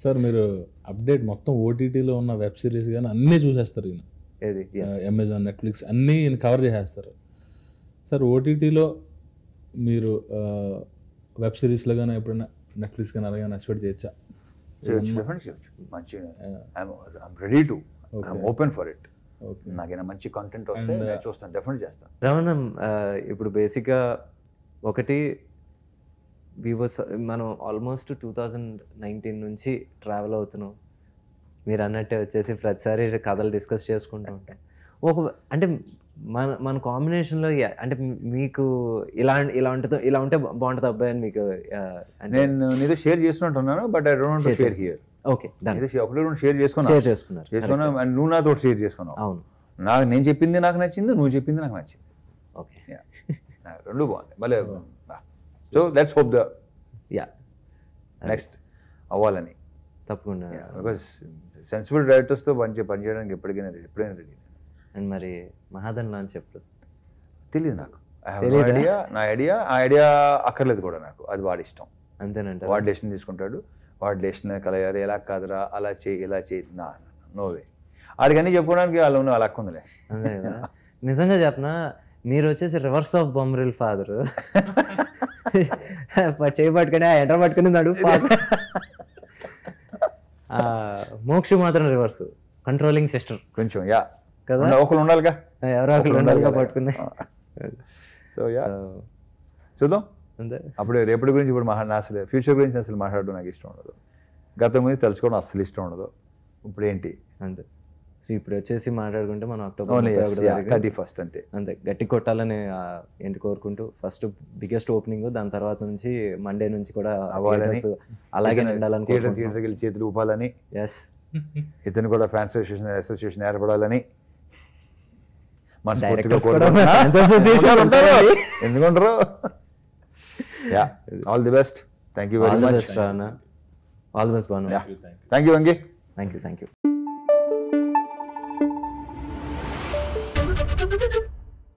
సార్ మీరు అప్డేట్ మొత్తం ఓటీటీలో ఉన్న వెబ్ సిరీస్ కానీ అన్నీ చూసేస్తారు ఈయన. ఏది అమెజాన్, నెట్ఫ్లిక్స్ అన్నీ ఈయన కవర్ చేసేస్తారు. సార్ ఓటీటీలో మీరు వెబ్ సిరీస్లో కానీ ఎప్పుడైనా నెట్ఫ్లిక్స్ కానీ అలాగే ఎక్స్పెక్ట్ చేయొచ్చా? Ready to open for it. నాకైనా మంచి కంటెంట్ వస్తే చూస్తాను, డెఫినెట్ చేస్తాను. రమణ, ఇప్పుడు బేసిక్గా ఒకటి మనం ఆల్మోస్ట్ 2019 నుంచి ట్రావెల్ అవుతున్నాం. మీరు అన్నట్టే వచ్చేసి ప్రతిసారి కథలు డిస్కస్ చేసుకుంటూ ఉంటాం. అంటే మన కాంబినేషన్లో అంటే మీకు ఇలా ఉంటే బాగుంటుంది అబ్బాయి అని మీకు నేను నీతో షేర్ చేసుకుంటున్నాను, but I don't want to share here. Okay, ఒకటి షేర్ చేసుకున్నాను, నువ్వు నాతో షేర్ చేసుకున్నావు. అవును, నేను చెప్పింది నాకు నచ్చింది, నువ్వు చెప్పింది నాకు నచ్చింది. ఓకే, రెండు బాగుంది. భలే. So let's hope the next అవ్వాలని. తప్పకుండా, బికాస్ సెన్సిబుల్ డైరెక్టర్స్తో పనిచేయడానికి ఎప్పుడైనా రెడీ. అండ్ మరి మహాదన్ లాంచ్ ఎప్పుడు తెలియదు నాకు. నా ఐడియా అక్కర్లేదు కూడా నాకు, అది వాడి ఇష్టం. అంతేనంట, వాడు డెసిషన్ తీసుకుంటాడు. వాడు డెసిషన్ కలగారు, ఎలా కాదురా అలా చేయి ఇలా చేయి, నోవే. ఆడికన్నీ చెప్పుకోవడానికి వాళ్ళు అలా ఉందిలే. అంతే కదా. నిజంగా చెప్పనా, మీరు వచ్చేసి రివర్స్ ఆఫ్ బొమ్మరిల్ ఫాదర్. చేయి పట్టుకుని ఎంటర్ పట్టుకుని నడుపు. మోక్షి మాత్రం రివర్స్, కంట్రోలింగ్ సిస్టర్ కొంచెం కదా, ఒకరు ఉండాలిగా, ఎవరో ఒకరు ఉండాలిగా పట్టుకుని. సో చూద్దాం అంతే. అప్పుడు రేపటి గురించి ఇప్పుడు అసలు ఫ్యూచర్ గురించి అసలు మాట్లాడడం నాకు ఇష్టం ఉండదు, గతం గురించి తెలుసుకోవడం అసలు ఇష్టం ఉండదు. ఇప్పుడు ఏంటి అంతే. సో ఇప్పుడు వచ్చేసి మాట్లాడుకుంటే మనం October 31 అంతే అంతే గట్టి కొట్టాలని ఏంటి కోరుకుంటూ ఫస్ట్ బిగ్గెస్ట్ ఓపెనింగ్, దాని తర్వాత నుంచి మండే నుంచి కూడా అలాగే ఉండాలని, థియేటర్కి వెళ్ళి చేతులు ఊపాలని, ఎస్ ఇతను కూడా ఫ్యాన్స్ అసోసియేషన్ ఏర్పడాలని, ఎందుకుంటారు. All the best. Thank you very much. All the best Bhanu. Thank you Venky. Thank you.